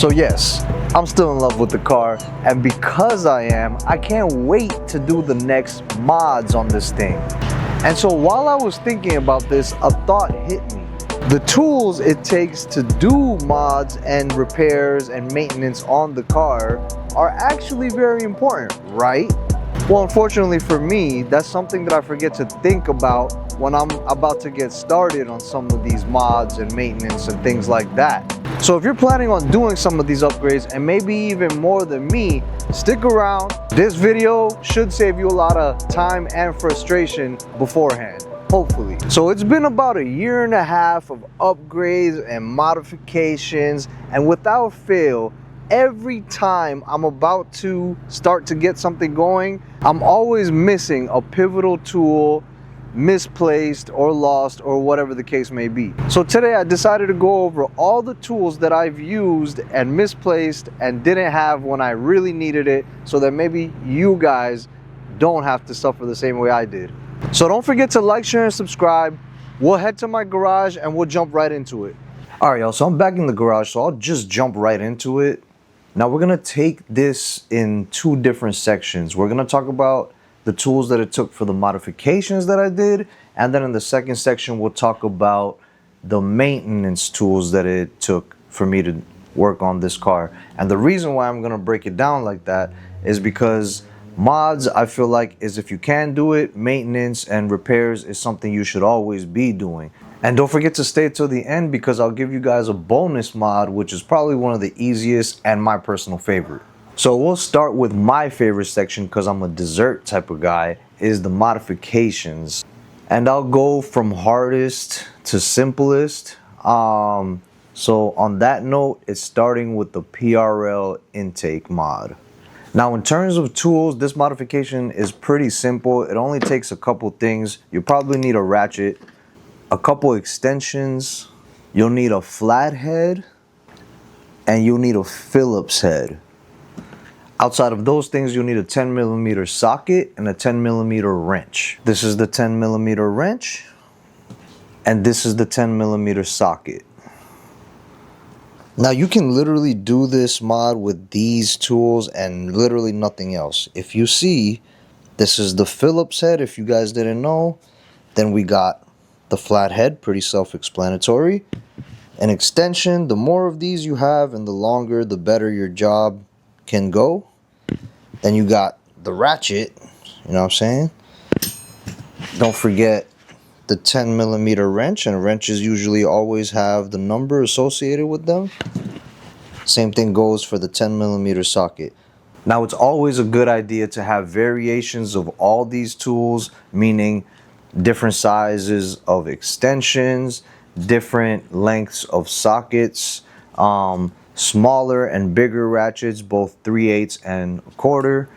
So yes, I'm still in love with the car, and because I am, I can't wait to do the next mods on this thing. And so while I was thinking about this, a thought hit me. The tools it takes to do mods and repairs and maintenance on the car are actually very important, right? Well, unfortunately for me, that's something that I forget to think about when I'm about to get started on some of these mods and maintenance and things like that. So if you're planning on doing some of these upgrades, and maybe even more than me, stick around. This video should save you a lot of time and frustration beforehand, hopefully. So it's been about 1.5 years of upgrades and modifications, and without fail, every time I'm about to start to get something going, I'm always missing a pivotal tool, misplaced or lost or whatever the case may be. So today I decided to go over all the tools that I've used and misplaced and didn't have when I really needed it, so that maybe you guys don't have to suffer the same way I did. So don't forget to like, share, and subscribe. We'll head to my garage and we'll jump right into it. All right, y'all, so I'm back in the garage, so I'll just jump right into it. Now we're gonna take this in 2 different sections. We're gonna talk about the tools that it took for the modifications that I did, and then in the second section we'll talk about the maintenance tools that it took for me to work on this car. And the reason why I'm gonna break it down like that is because mods, I feel like, is if you can do it, maintenance and repairs is something you should always be doing. And don't forget to stay till the end, because I'll give you guys a bonus mod, which is probably one of the easiest and my personal favorite. So we'll start with my favorite section, because I'm a dessert type of guy, is the modifications. And I'll go from hardest to simplest. So on that note, it's starting with the PRL intake mod. Now in terms of tools, this modification is pretty simple. It only takes a couple things. You probably need a ratchet, a couple extensions, you'll need a flathead, and you'll need a Phillips head. Outside of those things, you'll need a 10mm socket and a 10mm wrench. This is the 10mm wrench, and this is the 10mm socket. Now you can literally do this mod with these tools and literally nothing else. If you see, this is the Phillips head, if you guys didn't know. Then we got the flathead, pretty self-explanatory. An extension, the more of these you have and the longer, the better your job can go. Then you got the ratchet, you know what I'm saying? Don't forget the 10mm wrench, and wrenches usually always have the number associated with them. Same thing goes for the 10mm socket. Now it's always a good idea to have variations of all these tools, meaning different sizes of extensions, different lengths of sockets, smaller and bigger ratchets, both 3/8 and 1/4,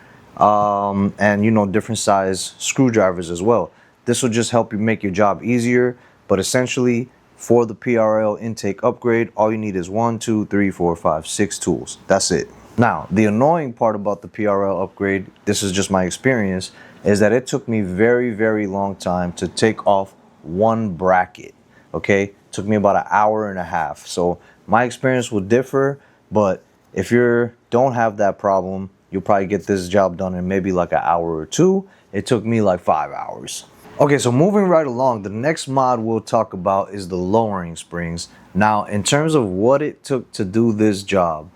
and you know, different size screwdrivers as well. This will just help you make your job easier. But essentially, for the PRL intake upgrade, all you need is 1, 2, 3, 4, 5, 6 tools. That's it. Now, the annoying part about the PRL upgrade, this is just my experience, is that it took me very, very long time to take off one bracket. Okay, it took me about 1.5 hours. So my experience will differ, but if you don't have that problem, you'll probably get this job done in maybe like 1 hour or 2. It took me like 5 hours. Okay, so moving right along, the next mod we'll talk about is the lowering springs. Now, in terms of what it took to do this job,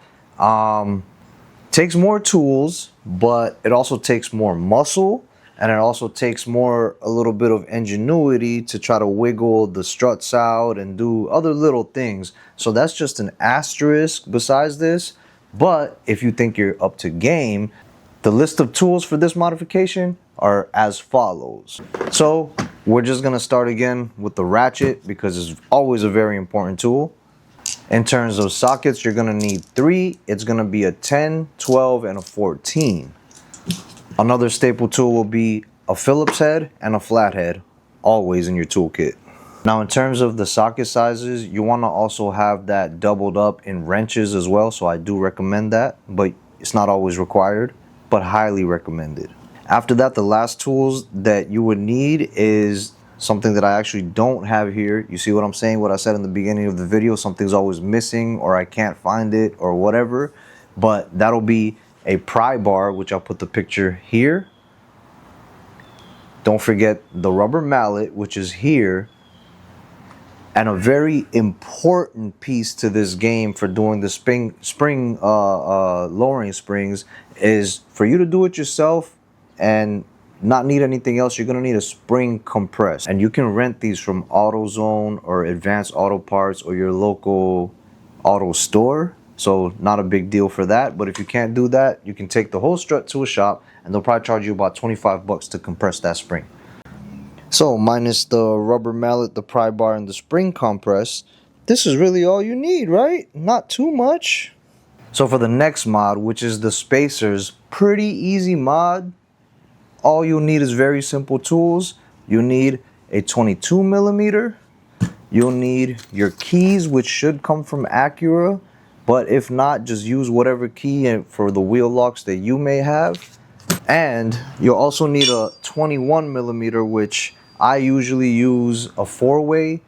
takes more tools, but it also takes more muscle, and it also takes a little bit of ingenuity to try to wiggle the struts out and do other little things. So that's just an asterisk besides this. But if you think you're up to game, the list of tools for this modification are as follows. So we're just gonna start again with the ratchet, because it's always a very important tool. In terms of sockets, you're gonna need 3. It's gonna be a 10, 12, and a 14. Another staple tool will be a Phillips head and a flathead, always in your toolkit. Now in terms of the socket sizes, you wanna also have that doubled up in wrenches as well, so I do recommend that, but it's not always required, but highly recommended. After that, the last tools that you would need is something that I actually don't have here. You see what I'm saying? What I said in the beginning of the video, something's always missing or I can't find it or whatever. But that'll be a pry bar, which I'll put the picture here. Don't forget the rubber mallet, which is here. And a very important piece to this game for doing the spring lowering springs is for you to do it yourself and not need anything else. You're gonna need a spring compress, and you can rent these from AutoZone or Advanced Auto Parts or your local auto store. So not a big deal for that. But if you can't do that, you can take the whole strut to a shop and they'll probably charge you about 25 bucks to compress that spring. So minus the rubber mallet, the pry bar, and the spring compress, this is really all you need, right? Not too much. So for the next mod, which is the spacers, pretty easy mod. All you'll need is very simple tools. You'll need a 22 millimeter. You'll need your keys, which should come from Acura. But if not, just use whatever key for the wheel locks that you may have. And you'll also need a 21 millimeter, which I usually use a 4-way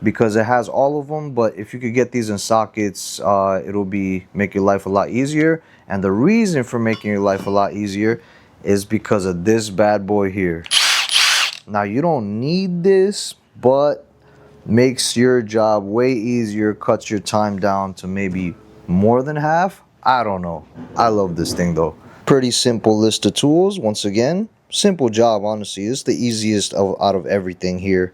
because it has all of them. But if you could get these in sockets, it'll make your life a lot easier. And the reason for making your life a lot easier is because of this bad boy here. Now you don't need this, but makes your job way easier, cuts your time down to maybe more than half. I don't know. I love this thing though. Pretty simple list of tools. Once again, simple job, honestly. It's the easiest out of everything here.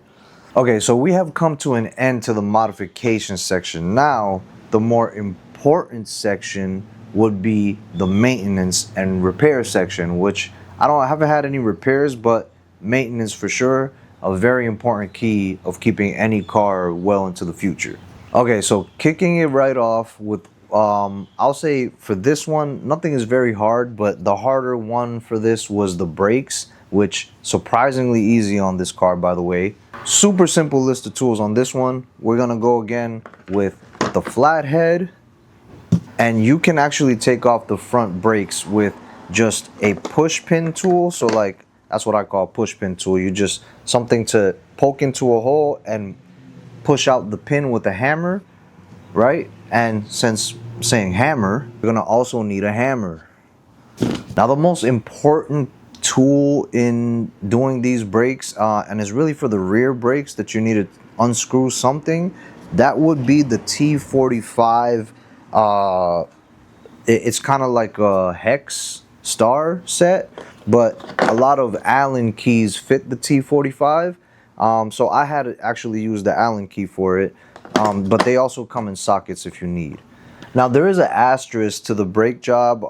Okay, so we have come to an end to the modification section. Now, the more important section would be the maintenance and repair section, which I haven't had any repairs, but maintenance for sure, a very important key of keeping any car well into the future. Okay, so kicking it right off with I'll say for this one, nothing is very hard, but the harder one for this was the brakes, which surprisingly easy on this car, by the way. Super simple list of tools on this one. We're gonna go again with the flathead, and you can actually take off the front brakes with just a push pin tool. So like, that's what I call a push pin tool. You just something to poke into a hole and push out the pin with a hammer, right? And since saying hammer, you're gonna also need a hammer. Now the most important tool in doing these brakes, and it's really for the rear brakes that you need to unscrew something, that would be the T45. It's kind of like a hex star set, but a lot of Allen keys fit the T45. So I had to actually use the Allen key for it, but they also come in sockets if you need. Now there is an asterisk to the brake job.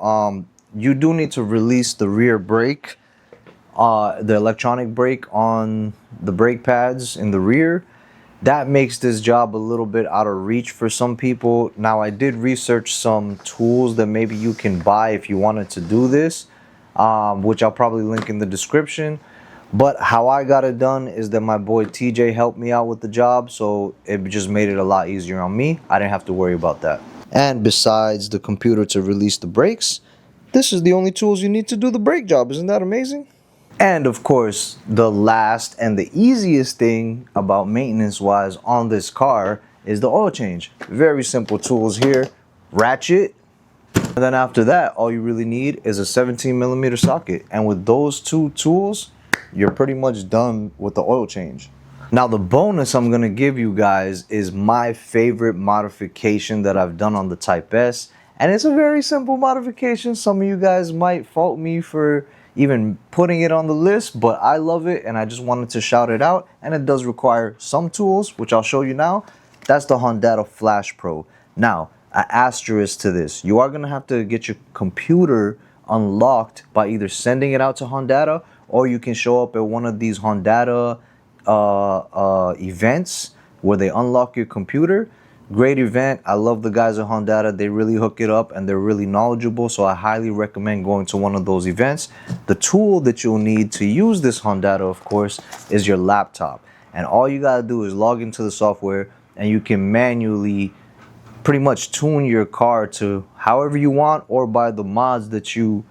You do need to release the rear brake, the electronic brake on the brake pads in the rear. That makes this job a little bit out of reach for some people. Now I did research some tools that maybe you can buy if you wanted to do this, which I'll probably link in the description. But how I got it done is that my boy TJ helped me out with the job, so it just made it a lot easier on me. I didn't have to worry about that. And besides the computer to release the brakes, this is the only tools you need to do the brake job. Isn't that amazing? And of course, the last and the easiest thing about maintenance wise on this car is the oil change. Very simple tools here. Ratchet. And then after that, all you really need is a 17 millimeter socket. And with those two tools, you're pretty much done with the oil change. Now the bonus I'm gonna give you guys is my favorite modification that I've done on the Type S. And it's a very simple modification. Some of you guys might fault me for even putting it on the list, but I love it and I just wanted to shout it out. And it does require some tools, which I'll show you now. That's the Honda Flash Pro. Now, an asterisk to this. You are gonna have to get your computer unlocked by either sending it out to Honda, or you can show up at one of these Honda events where they unlock your computer. Great event. I love the guys at Honda. They really hook it up and they're really knowledgeable, so I highly recommend going to one of those events. The tool that you'll need to use this Honda, of course, is your laptop. And all you gotta do is log into the software and you can manually pretty much tune your car to however you want, or by the mods that you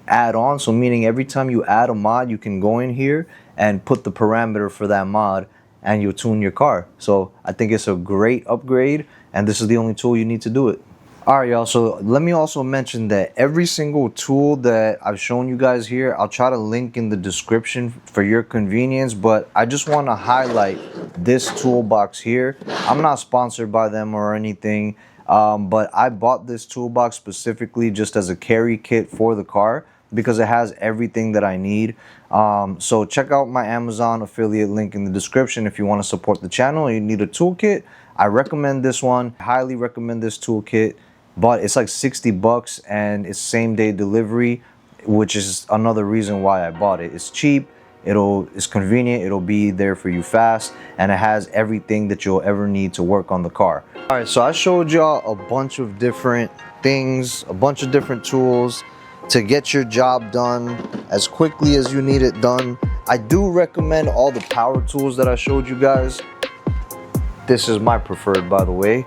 add on. So meaning every time you add a mod, you can go in here and put the parameter for that mod and you'll tune your car. So I think it's a great upgrade, and this is the only tool you need to do it. All right, y'all, so let me also mention that every single tool that I've shown you guys here, I'll try to link in the description for your convenience, but I just want to highlight this toolbox here. I'm not sponsored by them or anything, but I bought this toolbox specifically just as a carry kit for the car because it has everything that I need. So check out my Amazon affiliate link in the description if you want to support the channel and you need a toolkit. I recommend this one. I highly recommend this toolkit. But it's like 60 bucks and it's same day delivery, which is another reason why I bought it. It's cheap, it's convenient, it'll be there for you fast, and it has everything that you'll ever need to work on the car. All right, so I showed y'all a bunch of different things, a bunch of different tools to get your job done as quickly as you need it done. I do recommend all the power tools that I showed you guys. This is my preferred, by the way.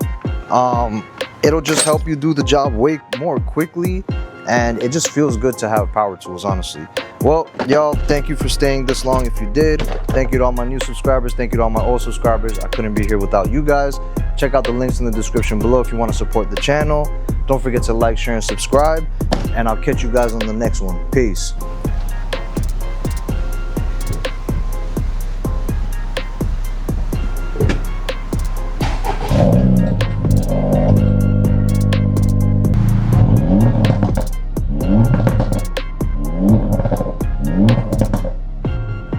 It'll just help you do the job way more quickly, and it just feels good to have power tools, honestly. Well, y'all, thank you for staying this long if you did. Thank you to all my new subscribers. Thank you to all my old subscribers. I couldn't be here without you guys. Check out the links in the description below if you want to support the channel. Don't forget to like, share, and subscribe, and I'll catch you guys on the next one. Peace.